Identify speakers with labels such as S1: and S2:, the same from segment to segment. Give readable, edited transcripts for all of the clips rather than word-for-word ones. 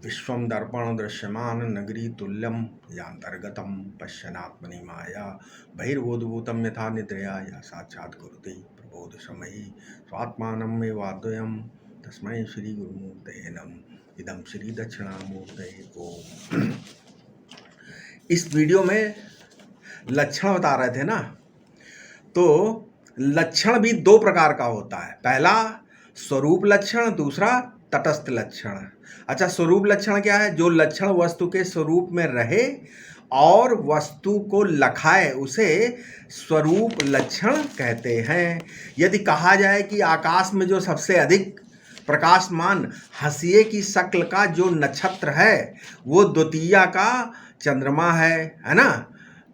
S1: विश्वं दर्पण दृश्यमान नगरी तुल्यं यांतर्गतं पश्यनात्मनि माया बहिर्बोधभूतं यथा निद्रया या साक्षात् कुरुते प्रबोध समयी स्वात्मानं मे वाद्वयं तस्मै श्री गुरुमूर्तये नमः। इदं श्री दक्षिणामूर्तये ओम। इस वीडियो में लक्षण बता रहे थे ना, तो लक्षण भी दो प्रकार का होता है। पहला स्वरूप लक्षण, दूसरा तटस्थ लक्षण। अच्छा, स्वरूप लक्षण क्या है? जो लक्षण वस्तु के स्वरूप में रहे और वस्तु को लखाए उसे स्वरूप लक्षण कहते हैं। यदि कहा जाए कि आकाश में जो सबसे अधिक प्रकाशमान हंसिए की शक्ल का जो नक्षत्र है वो द्वितीया का चंद्रमा है ना,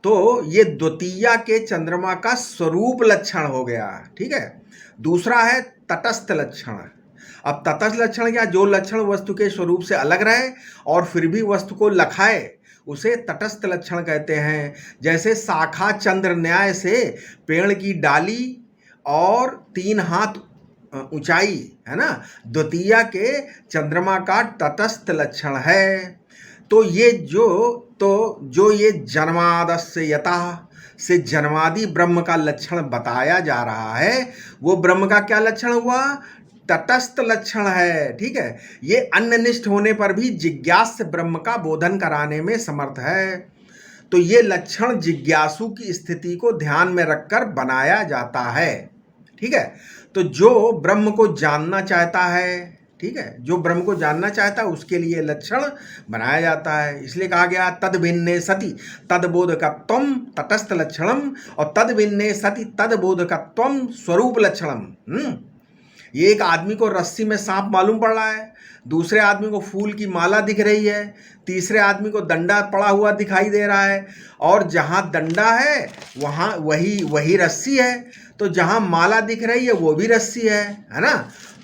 S1: तो ये द्वितीया के चंद्रमा का स्वरूप लक्षण हो गया। ठीक है। दूसरा है तटस्थ लक्षण। अब तटस्थ लक्षण क्या? जो लक्षण वस्तु के स्वरूप से अलग रहे और फिर भी वस्तु को लखाए उसे तटस्थ लक्षण कहते हैं। जैसे शाखा चंद्र न्याय से पेड़ की डाली और 3 हाथ ऊंचाई है ना, द्वितीया के चंद्रमा का तटस्थ लक्षण है। तो ये जो ये जन्मादस्य यतः से जन्मादि ब्रह्म का लक्षण बताया जा रहा है, वो ब्रह्म का क्या लक्षण हुआ? तटस्थ लक्षण है। ठीक है। ये अन्यनिष्ठ होने पर भी जिज्ञास्य ब्रह्म का बोधन कराने में समर्थ है। तो ये लक्षण जिज्ञासु की स्थिति को ध्यान में रखकर बनाया जाता है। ठीक है। तो जो ब्रह्म को जानना चाहता है, ठीक है, जो ब्रह्म को जानना चाहता है उसके लिए लक्षण बनाया जाता है। इसलिए कहा गया तद भिन्ने सति तदबोधकत्वम तटस्थ लक्षणम और तद भिन्ने सति तदबोधकत्वम स्वरूप लक्षणम। ये एक आदमी को रस्सी में सांप मालूम पड़ रहा है, दूसरे आदमी को फूल की माला दिख रही है, तीसरे आदमी को डंडा पड़ा हुआ दिखाई दे रहा है, और जहाँ डंडा है वहाँ वही रस्सी है, तो जहाँ माला दिख रही है वो भी रस्सी है ना।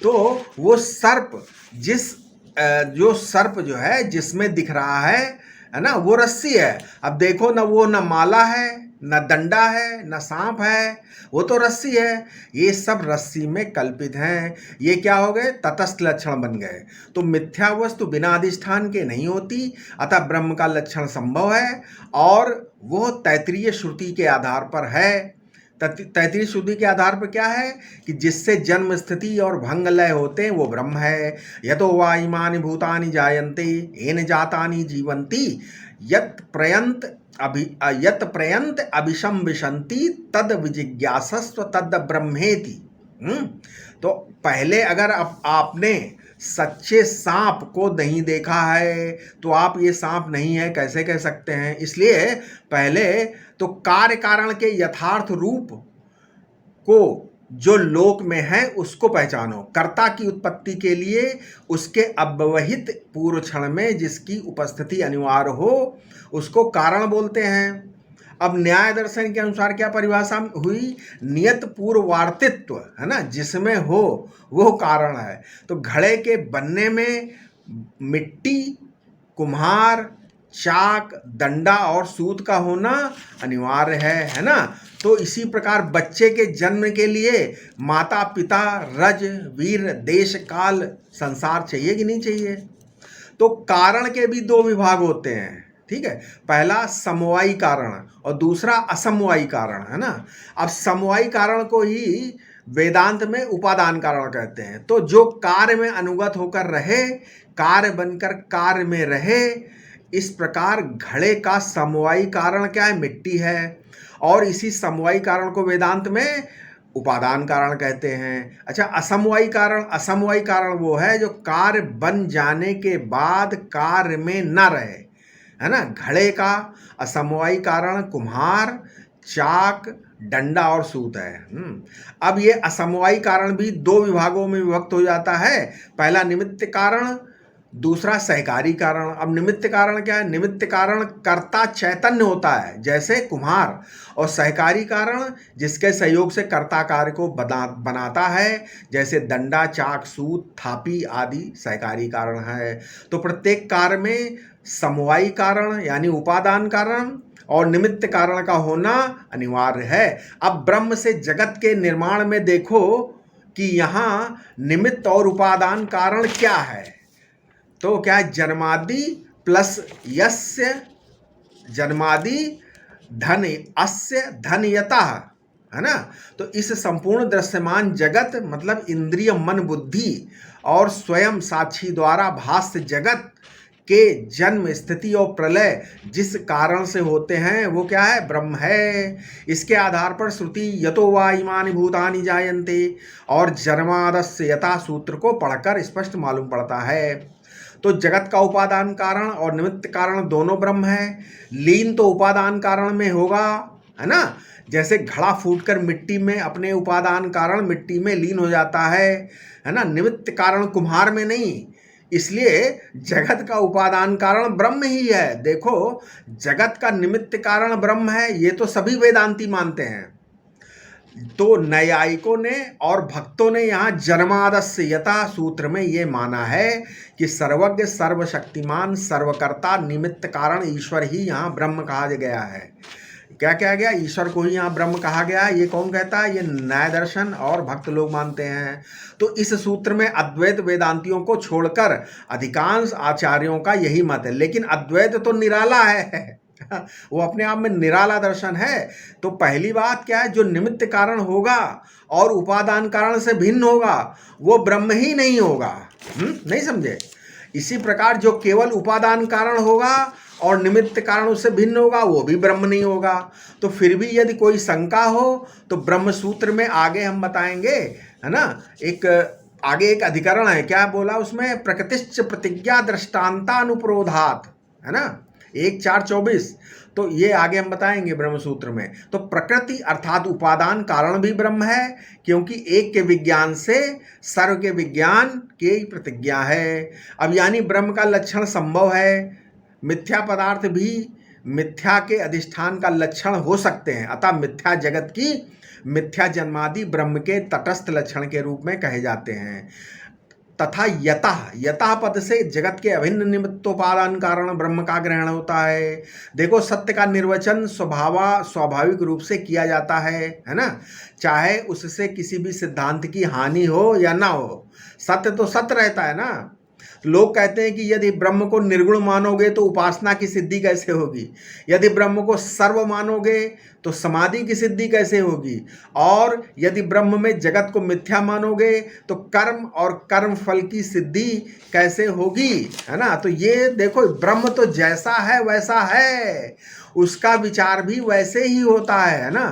S1: तो वो सर्प जो सर्प जो है जिसमें दिख रहा है ना, वो रस्सी है। अब देखो ना, वो न माला है, न डंडा है, न सांप है, वो तो रस्सी है। ये सब रस्सी में कल्पित हैं। ये क्या हो गए? तटस्थ लक्षण बन गए। तो मिथ्या वस्तु बिना अधिष्ठान के नहीं होती, अतः ब्रह्म का लक्षण संभव है और वो तैत्तिरीय श्रुति के आधार पर है। तैत्तिरीय श्रुति के आधार पर क्या है कि जिससे जन्म स्थिति और भंग लय होते हैं वो ब्रह्म है। यतो वा इमानि भूतानि जायन्ते येन जातानि जीवन्ति यत् प्रयन्त अभिशम विशन्ति तद विजिज्ञासस्व तद ब्रह्मेति। तो पहले अगर आपने सच्चे सांप को नहीं देखा है तो आप ये सांप नहीं है कैसे कह सकते हैं? इसलिए पहले तो कार्य कारण के यथार्थ रूप को जो लोक में है उसको पहचानो। कर्ता की उत्पत्ति के लिए उसके अव्यवहित पूर्व क्षण में जिसकी उपस्थिति अनिवार्य हो उसको कारण बोलते हैं। अब न्याय दर्शन के अनुसार क्या परिभाषा हुई? नियत पूर्ववर्तित्व है ना, जिसमें हो वो कारण है। तो घड़े के बनने में मिट्टी, कुम्हार, चाक, डंडा और सूत का होना अनिवार्य है ना। तो इसी प्रकार बच्चे के जन्म के लिए माता पिता, रज, वीर, देश, काल, संसार चाहिए कि नहीं चाहिए? तो कारण के भी 2 विभाग होते हैं। ठीक है। पहला समवायी कारण और दूसरा असमवायी कारण है ना। अब समवायी कारण को ही वेदांत में उपादान कारण कहते हैं। तो जो कार्य में अनुगत होकर रहे, कार्य बनकर कार्य में रहे, इस प्रकार घड़े का समवायी कारण क्या है? मिट्टी है। और इसी समवायी कारण को वेदांत में उपादान कारण कहते हैं। अच्छा, असमवायी कारण वो है जो कार्य बन जाने के बाद कार्य में न रहे, है ना। घड़े का असमवायी कारण कुम्हार, चाक, डंडा और सूत है। अब ये असमवायी कारण भी 2 विभागों में विभक्त हो जाता है। पहला निमित्त कारण, दूसरा सहकारी कारण। अब निमित्त कारण क्या है? निमित्त कारण कर्ता चैतन्य होता है जैसे कुम्हार, और सहकारी कारण जिसके सहयोग से कर्ता कार्य को बनाता है जैसे डंडा, चाक, सूत, थापी आदि सहकारी कारण है। तो प्रत्येक कार्य में समवायी कारण यानी उपादान कारण और निमित्त कारण का होना अनिवार्य है। अब ब्रह्म से जगत के निर्माण में देखो कि यहाँ निमित्त और उपादान कारण क्या है। तो क्या है, जन्मादि प्लस यस्य, जन्मादि धन अस्य धनयतः, है ना। तो इस संपूर्ण दृश्यमान जगत मतलब इंद्रिय मन बुद्धि और स्वयं साक्षी द्वारा भास्य जगत के जन्म स्थिति और प्रलय जिस कारण से होते हैं वो क्या है, ब्रह्म है। इसके आधार पर श्रुति यतो वा इमानि भूतानि जायन्ते और जन्मादस्य यथा सूत्र को पढ़कर स्पष्ट मालूम पड़ता है। तो जगत का उपादान कारण और निमित्त कारण दोनों ब्रह्म है। लीन तो उपादान कारण में होगा, है ना। जैसे घड़ा फूटकर मिट्टी में अपने उपादान कारण मिट्टी में लीन हो जाता है ना, निमित्त कारण कुम्हार में नहीं। इसलिए जगत का उपादान कारण ब्रह्म ही है। देखो, जगत का निमित्त कारण ब्रह्म है, ये तो सभी वेदांती मानते हैं। तो न्यायिकों ने और भक्तों ने यहाँ जन्मादस्य यथा सूत्र में ये माना है कि सर्वज्ञ सर्वशक्तिमान सर्वकर्ता निमित्त कारण ईश्वर ही यहाँ ब्रह्म कहा गया है। क्या कहा गया, ईश्वर को ही यहाँ ब्रह्म कहा गया। ये कौन कहता है, ये न्याय दर्शन और भक्त लोग मानते हैं। तो इस सूत्र में अद्वैत वेदांतियों को छोड़कर अधिकांश आचार्यों का यही मत है। लेकिन अद्वैत तो निराला है वो अपने आप में निराला दर्शन है। तो पहली बात क्या है, जो निमित्त कारण होगा और उपादान कारण से भिन्न होगा वो ब्रह्म ही नहीं होगा। नहीं समझे। इसी प्रकार जो केवल उपादान कारण होगा और निमित्त कारण उससे भिन्न होगा वो भी ब्रह्म नहीं होगा। तो फिर भी यदि कोई शंका हो तो ब्रह्म सूत्र में आगे हम बताएंगे, है ना। आगे एक अधिकरण है, क्या बोला उसमें, प्रकृतिश्च प्रतिज्ञा दृष्टान्तानुप्रोधात, है ना, 1:4:24। तो ये आगे हम बताएंगे ब्रह्म सूत्र में। तो प्रकृति अर्थात उपादान कारण भी ब्रह्म है, क्योंकि एक के विज्ञान से सर्व के विज्ञान की प्रतिज्ञा है। अब यानी ब्रह्म का लक्षण संभव है, मिथ्या पदार्थ भी मिथ्या के अधिष्ठान का लक्षण हो सकते हैं। अतः मिथ्या जगत की मिथ्या जन्मादि ब्रह्म के तटस्थ लक्षण के रूप में कहे जाते हैं। तथा यतः पद से जगत के अभिन्न निमित्तोपादान कारण ब्रह्म का ग्रहण होता है। देखो, सत्य का निर्वचन स्वाभाविक रूप से किया जाता है ना, चाहे उससे किसी भी सिद्धांत की हानि हो या ना हो, सत्य तो सत्य रहता है ना। लोग कहते हैं कि यदि ब्रह्म को निर्गुण मानोगे तो उपासना की सिद्धि कैसे होगी, यदि ब्रह्म को सर्व मानोगे तो समाधि की सिद्धि कैसे होगी, और यदि ब्रह्म में जगत को मिथ्या मानोगे तो कर्म और कर्म फल की सिद्धि कैसे होगी, है ना। तो ये देखो, ब्रह्म तो जैसा है वैसा है, उसका विचार भी वैसे ही होता है ना।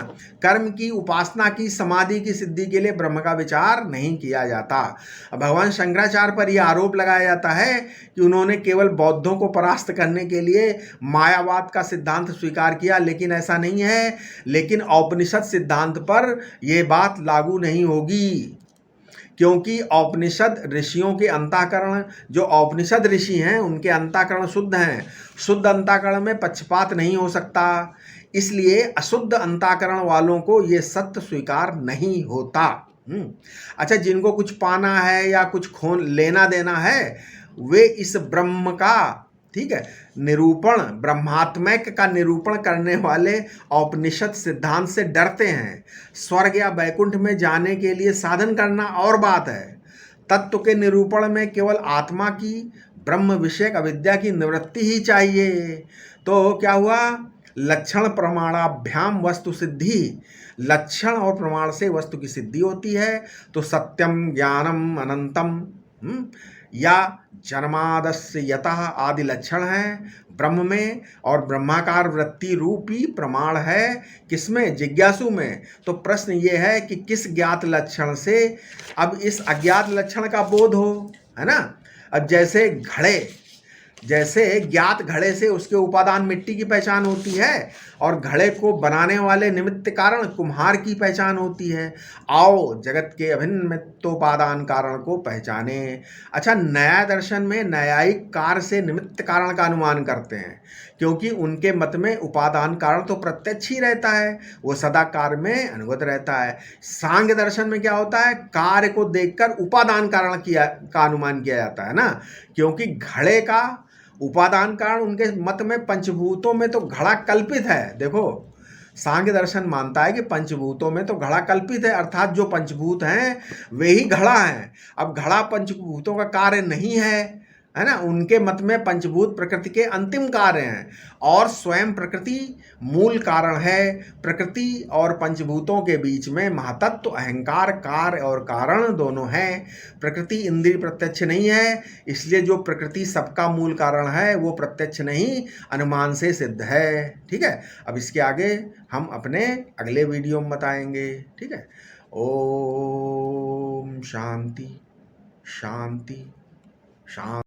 S1: कर्म की, उपासना की, समाधि की सिद्धि के लिए ब्रह्म का विचार नहीं किया जाता। भगवान शंकराचार्य पर यह आरोप लगाया जाता है कि उन्होंने केवल बौद्धों को परास्त करने के लिए मायावाद का सिद्धांत स्वीकार किया, लेकिन ऐसा नहीं है। लेकिन औपनिषद सिद्धांत पर यह बात लागू नहीं होगी, क्योंकि औपनिषद ऋषियों के अंतःकरण, जो औपनिषद ऋषि हैं उनके अंतःकरण शुद्ध हैं। शुद्ध अंतःकरण में पक्षपात नहीं हो सकता, इसलिए अशुद्ध अंतःकरण वालों को ये सत्य स्वीकार नहीं होता। अच्छा, जिनको कुछ पाना है या कुछ लेना देना है, वे इस ब्रह्म का, ठीक है, निरूपण, ब्रह्मात्मक का निरूपण करने वाले औपनिषद सिद्धांत से डरते हैं। स्वर्ग या वैकुंठ में जाने के लिए साधन करना और बात है, तत्व के निरूपण में केवल आत्मा की ब्रह्म विषयक अविद्या की निवृत्ति ही चाहिए। तो क्या हुआ, लक्षण प्रमाणाभ्याम वस्तु सिद्धि, लक्षण और प्रमाण से वस्तु की सिद्धि होती है। तो सत्यम ज्ञानम अनंतम या जन्मादस्य यतः आदि लक्षण हैं ब्रह्म में, और ब्रह्माकार वृत्ति रूपी प्रमाण है किसमें, जिज्ञासु में। तो प्रश्न ये है कि किस ज्ञात लक्षण से अब इस अज्ञात लक्षण का बोध हो, है ना। अब जैसे ज्ञात घड़े से उसके उपादान मिट्टी की पहचान होती है, और घड़े को बनाने वाले निमित्त कारण कुम्हार की पहचान होती है। आओ जगत के अभिन्न निमित्तोपादान कारण को पहचाने। अच्छा, न्याय दर्शन में न्यायिक कार्य से निमित्त कारण का अनुमान करते हैं, क्योंकि उनके मत में उपादान कारण तो प्रत्यक्ष ही रहता है, वो सदा कार्य में अनुगत रहता है। सांख्य दर्शन में क्या होता है, कार्य को देखकर उपादान कारण का अनुमान किया जाता है ना, क्योंकि घड़े का उपादान कारण उनके मत में पंचभूतों में तो घड़ा कल्पित है। देखो, सांख्य दर्शन मानता है कि पंचभूतों में तो घड़ा कल्पित है, अर्थात जो पंचभूत हैं वे ही घड़ा हैं। अब घड़ा पंचभूतों का कार्य नहीं है है ना, उनके मत में पंचभूत प्रकृति के अंतिम कार्य हैं और स्वयं प्रकृति मूल कारण है। प्रकृति और पंचभूतों के बीच में महातत्व अहंकार कार्य और कारण दोनों हैं। प्रकृति इंद्रिय प्रत्यक्ष नहीं है, इसलिए जो प्रकृति सबका मूल कारण है वो प्रत्यक्ष नहीं अनुमान से सिद्ध है। ठीक है, अब इसके आगे हम अपने अगले वीडियो में बताएंगे। ठीक है, ओम शांति शांति शांति।